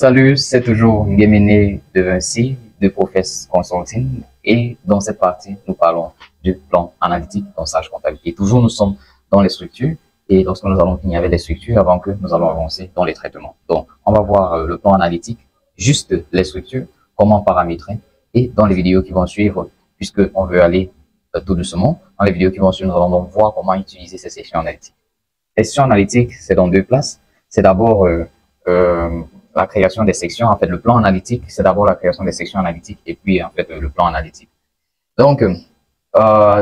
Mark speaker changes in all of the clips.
Speaker 1: Salut, c'est toujours Guéméné de Vinci de Profess Consulting et dans cette partie, nous parlons du plan analytique dans Sage Comptabilité. Toujours, nous sommes dans les structures et lorsque nous allons finir avec les structures, avant que nous allons avancer dans les traitements. Donc, on va voir le plan analytique, juste les structures, comment paramétrer et dans les vidéos qui vont suivre, puisque on veut aller tout doucement, dans les vidéos qui vont suivre, nous allons donc voir comment utiliser ces sections analytiques. Les sections analytiques, c'est dans deux places. C'est d'abord la création des sections. En fait, le plan analytique, c'est d'abord la création des sections analytiques et puis, en fait, le plan analytique. Donc,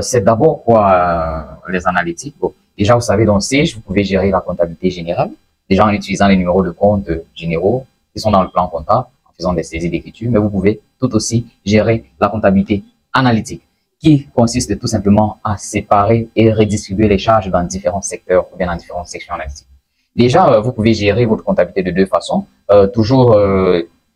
Speaker 1: c'est d'abord quoi les analytiques. Bon, déjà, vous savez, dans Sage, vous pouvez gérer la comptabilité générale, déjà en utilisant les numéros de compte généraux qui sont dans le plan comptable, en faisant des saisies d'écriture, mais vous pouvez tout aussi gérer la comptabilité analytique, qui consiste tout simplement à séparer et redistribuer les charges dans différents secteurs ou bien dans différentes sections analytiques. Déjà, vous pouvez gérer votre comptabilité de deux façons. Toujours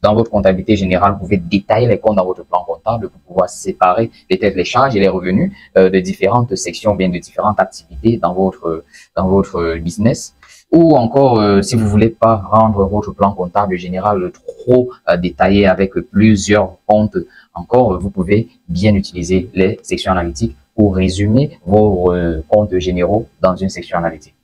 Speaker 1: dans votre comptabilité générale, vous pouvez détailler les comptes dans votre plan comptable pour pouvoir séparer les têtes, les charges et les revenus de différentes sections, bien de différentes activités dans votre business. Ou encore, si vous voulez pas rendre votre plan comptable général trop détaillé avec plusieurs comptes, encore, vous pouvez bien utiliser les sections analytiques pour résumer vos comptes généraux dans une section analytique.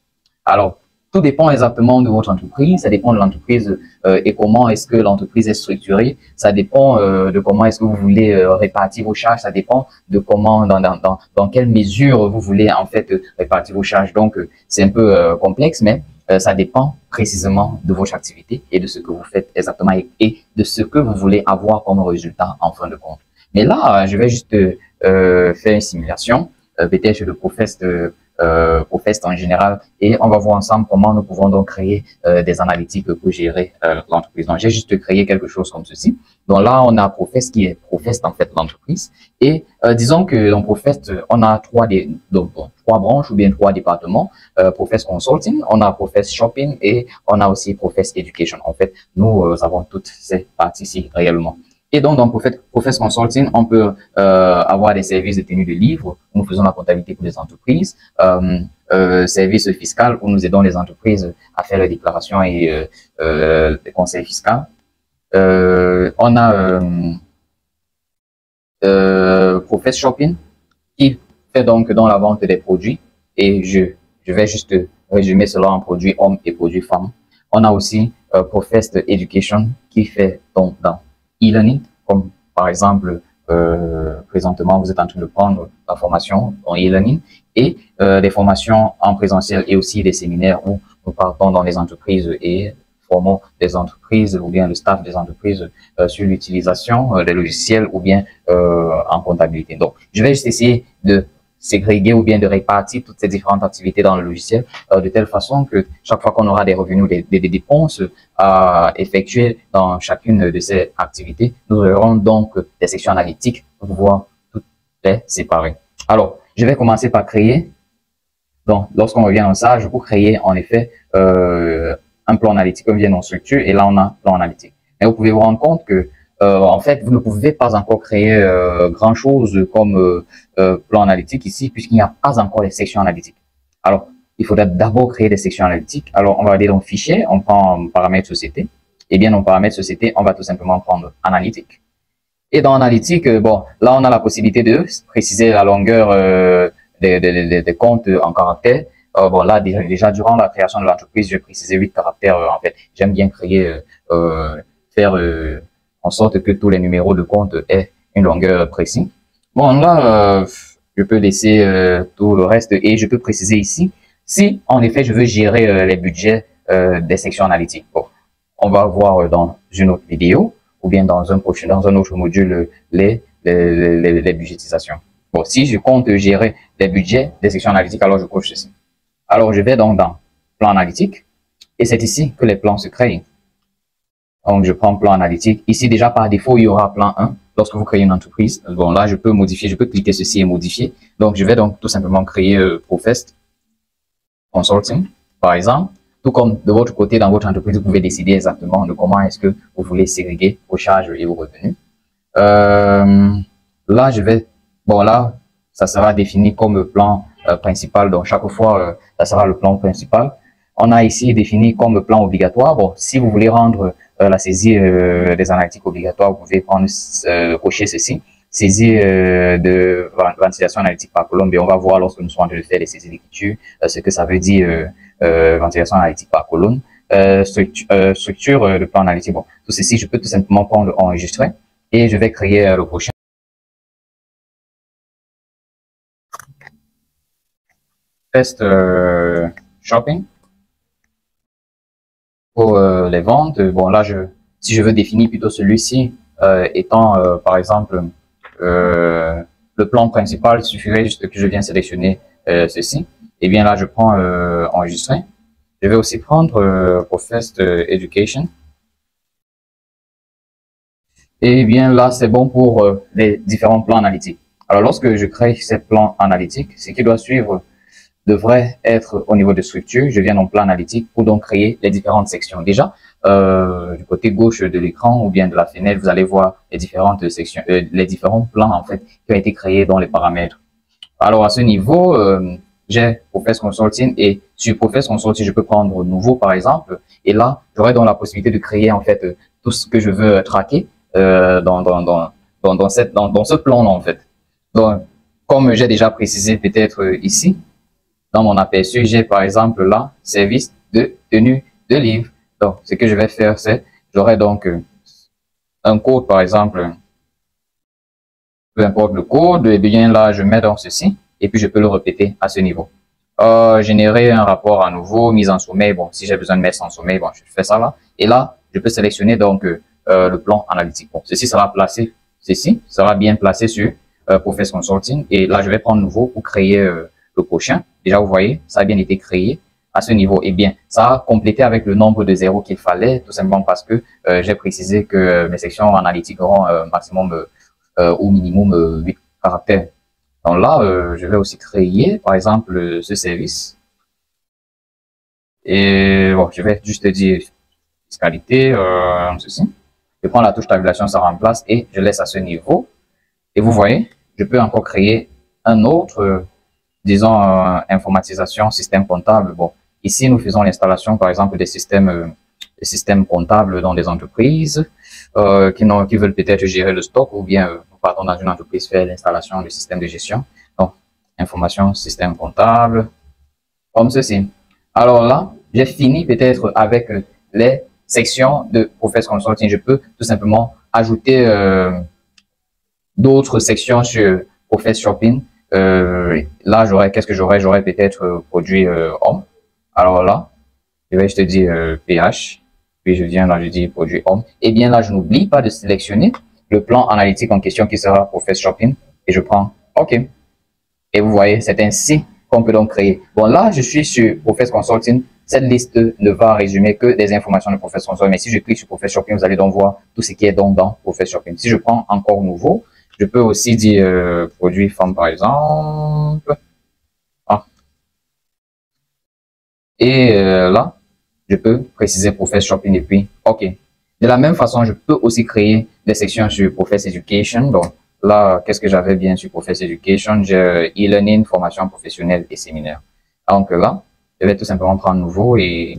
Speaker 1: Alors, tout dépend exactement de votre entreprise, ça dépend de l'entreprise et comment est-ce que l'entreprise est structurée, ça dépend de comment est-ce que vous voulez répartir vos charges, ça dépend de comment, dans quelle mesure vous voulez en fait répartir vos charges. Donc, c'est un peu complexe, mais ça dépend précisément de votre activité et de ce que vous faites exactement et de ce que vous voulez avoir comme résultat en fin de compte. Mais là, je vais juste faire une simulation, peut-être le Profess en général, et on va voir ensemble comment nous pouvons donc créer des analytiques pour gérer l'entreprise. Donc, j'ai juste créé quelque chose comme ceci. Donc là, on a Profess qui est Profess en fait l'entreprise. Et disons que dans Profess, on a trois branches ou bien trois départements. Profess Consulting, on a Profess Shopping et on a aussi Profess Education. En fait, nous avons toutes ces parties-ci réellement. Et donc, dans Profess Consulting, on peut avoir des services de tenue de livres où nous faisons la comptabilité pour les entreprises, services fiscaux où nous aidons les entreprises à faire les déclarations et les conseils fiscaux. On a Profess Shopping qui fait donc dans la vente des produits et je vais juste résumer cela en produits hommes et produits femmes. On a aussi Profess Education qui fait donc dans e-learning, comme par exemple, présentement, vous êtes en train de prendre la formation en e-learning et des formations en présentiel et aussi des séminaires où nous partons dans les entreprises et formons des entreprises ou bien le staff des entreprises sur l'utilisation des logiciels ou bien en comptabilité. Donc, je vais juste essayer de ségréguer ou bien de répartir toutes ces différentes activités dans le logiciel de telle façon que chaque fois qu'on aura des revenus, des dépenses à effectuer dans chacune de ces activités, nous aurons donc des sections analytiques pour pouvoir toutes les séparer. Alors, je vais commencer par créer. Donc, lorsqu'on revient dans ça, je peux créer en effet un plan analytique comme vient dans structure et là on a plan analytique. Mais vous pouvez vous rendre compte que en fait, vous ne pouvez pas encore créer grand chose comme plan analytique ici, puisqu'il n'y a pas encore les sections analytiques. Alors, il faudra d'abord créer des sections analytiques. Alors, on va aller dans Fichier, on prend paramètres société. Et bien, dans paramètres société, on va tout simplement prendre analytique. Et dans analytique, bon, là, on a la possibilité de préciser la longueur des comptes en caractères. Bon, là, déjà, durant la création de l'entreprise, je vais préciser 8 caractères. En fait, j'aime bien créer, faire en sorte que tous les numéros de compte aient une longueur précise. Bon, là, je peux laisser tout le reste et je peux préciser ici si, en effet, je veux gérer les budgets des sections analytiques. Bon, on va voir dans une autre vidéo ou bien dans un autre module les budgétisations. Bon, si je compte gérer les budgets des sections analytiques, alors je coche ceci. Alors, je vais donc dans plan analytique et c'est ici que les plans se créent. Donc, je prends plan analytique. Ici, déjà, par défaut, il y aura plan 1. Lorsque vous créez une entreprise, bon, là, je peux modifier, je peux cliquer ceci et modifier. Donc, je vais donc tout simplement créer Profess Consulting, par exemple. Tout comme de votre côté, dans votre entreprise, vous pouvez décider exactement de comment est-ce que vous voulez ségréguer vos charges et vos revenus. Là, bon, là, ça sera défini comme plan principal. Donc, chaque fois, ça sera le plan principal. On a ici défini comme plan obligatoire. Bon, si vous voulez rendre la saisie des analytiques obligatoires, vous pouvez prendre, cocher ceci. Saisie de ventilation analytique par colonne, et on va voir lorsque nous serons en train de faire les saisies d'écriture, ce que ça veut dire ventilation analytique par colonne. Structure de plan analytique. Bon, tout ceci, je peux tout simplement prendre enregistrer et je vais créer le prochain. Test shopping pour les ventes. Bon, là, si je veux définir plutôt celui-ci étant, par exemple, le plan principal, il suffirait juste que je vienne sélectionner ceci. Et bien là, je prends enregistrer. Je vais aussi prendre Professed Education. Et bien là, c'est bon pour les différents plans analytiques. Alors, lorsque je crée ces plans analytiques, ce qui doit suivre devrait être au niveau de structure. Je viens dans plan analytique pour donc créer les différentes sections. Déjà, du côté gauche de l'écran ou bien de la fenêtre, vous allez voir les différentes sections, les différents plans en fait qui ont été créés dans les paramètres. Alors à ce niveau, j'ai Profess Consulting et sur Profess Consulting, je peux prendre nouveau par exemple. Et là, j'aurai donc la possibilité de créer en fait tout ce que je veux traquer dans ce plan-là en fait. Donc, comme j'ai déjà précisé peut-être ici, dans mon aperçu, j'ai par exemple là, service de tenue de livre. Donc, ce que je vais faire, c'est, j'aurai donc un code par exemple, peu importe le code, et bien là, je mets donc ceci, et puis je peux le répéter à ce niveau. Générer un rapport à nouveau, mise en sommeil. Bon, si j'ai besoin de mettre en sommeil, bon, je fais ça là. Et là, je peux sélectionner donc le plan analytique. Bon, ceci sera placé, ceci sera bien placé sur Profess Consulting. Et là, je vais prendre nouveau pour créer le prochain. Déjà, vous voyez, ça a bien été créé à ce niveau. Eh bien, ça a complété avec le nombre de zéros qu'il fallait, tout simplement parce que j'ai précisé que mes sections analytiques auront maximum au minimum 8 caractères. Donc là, je vais aussi créer, par exemple, ce service. Et bon, je vais juste dire fiscalité, ceci. Je prends la touche tabulation, ça remplace et je laisse à ce niveau. Et vous voyez, je peux encore créer un autre, disons, informatisation, système comptable. Bon, ici, nous faisons l'installation, par exemple, des systèmes comptables dans des entreprises qui veulent peut-être gérer le stock ou bien nous partons dans une entreprise faire l'installation du système de gestion. Donc, information, système comptable, comme ceci. Alors là, j'ai fini peut-être avec les sections de Profess Consulting. Je peux tout simplement ajouter d'autres sections sur Profess Shopping. Là, qu'est-ce que j'aurais? J'aurais peut-être produit homme. Alors là, je vais juste dire PH. Puis je viens là, je dis produit homme. Et bien là, je n'oublie pas de sélectionner le plan analytique en question qui sera Profess Shopping. Et je prends OK. Et vous voyez, c'est ainsi qu'on peut donc créer. Bon, là, je suis sur Profess Consulting. Cette liste ne va résumer que des informations de Profess Consulting. Mais si je clique sur Profess Shopping, vous allez donc voir tout ce qui est donc dans Profess Shopping. Si je prends encore nouveau, je peux aussi dire produit femme par exemple. Ah. Et là, je peux préciser Profess Shopping et puis OK. De la même façon, je peux aussi créer des sections sur Profess Education. Donc là, qu'est-ce que j'avais bien sur Profess Education? J'ai e-learning, formation professionnelle et séminaire. Donc là, je vais tout simplement prendre nouveau et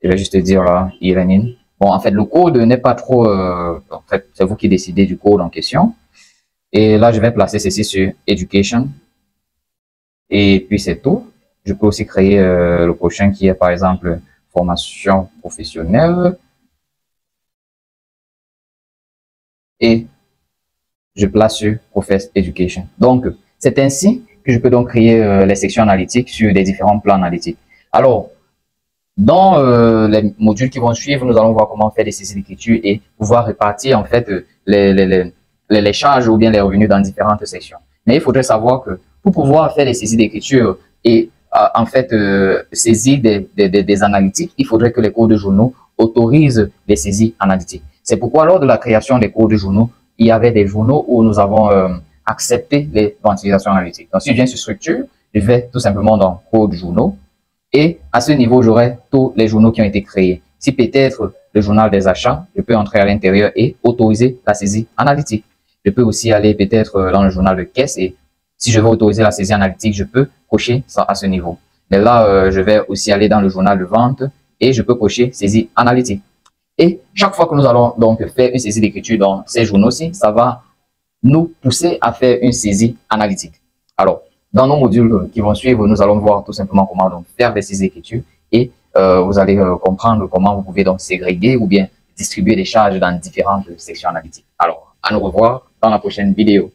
Speaker 1: je vais juste dire là, e-learning. Bon, en fait, le code n'est pas trop... en fait, c'est vous qui décidez du code en question. Et là, je vais placer ceci sur Education. Et puis, c'est tout. Je peux aussi créer le prochain qui est, par exemple, formation professionnelle. Et je place sur Profess Education. Donc, c'est ainsi que je peux donc créer les sections analytiques sur des différents plans analytiques. Alors, dans les modules qui vont suivre, nous allons voir comment faire des saisies d'écriture et pouvoir répartir en fait les charges ou bien les revenus dans différentes sections. Mais il faudrait savoir que pour pouvoir faire des saisies d'écriture et en fait saisir des analytiques, il faudrait que les cours de journaux autorisent les saisies analytiques. C'est pourquoi lors de la création des cours de journaux, il y avait des journaux où nous avons accepté les ventilisations analytiques. Donc si je viens sur structure, je vais tout simplement dans cours de journaux. Et à ce niveau, j'aurai tous les journaux qui ont été créés. Si peut-être le journal des achats, je peux entrer à l'intérieur et autoriser la saisie analytique. Je peux aussi aller peut-être dans le journal de caisse et si je veux autoriser la saisie analytique, je peux cocher ça à ce niveau. Mais là, je vais aussi aller dans le journal de vente et je peux cocher saisie analytique. Et chaque fois que nous allons donc faire une saisie d'écriture dans ces journaux-ci, ça va nous pousser à faire une saisie analytique. Alors, dans nos modules qui vont suivre, nous allons voir tout simplement comment donc faire des saisies d'écriture et vous allez comprendre comment vous pouvez donc ségréguer ou bien distribuer des charges dans différentes sections analytiques. Alors, à nous revoir dans la prochaine vidéo.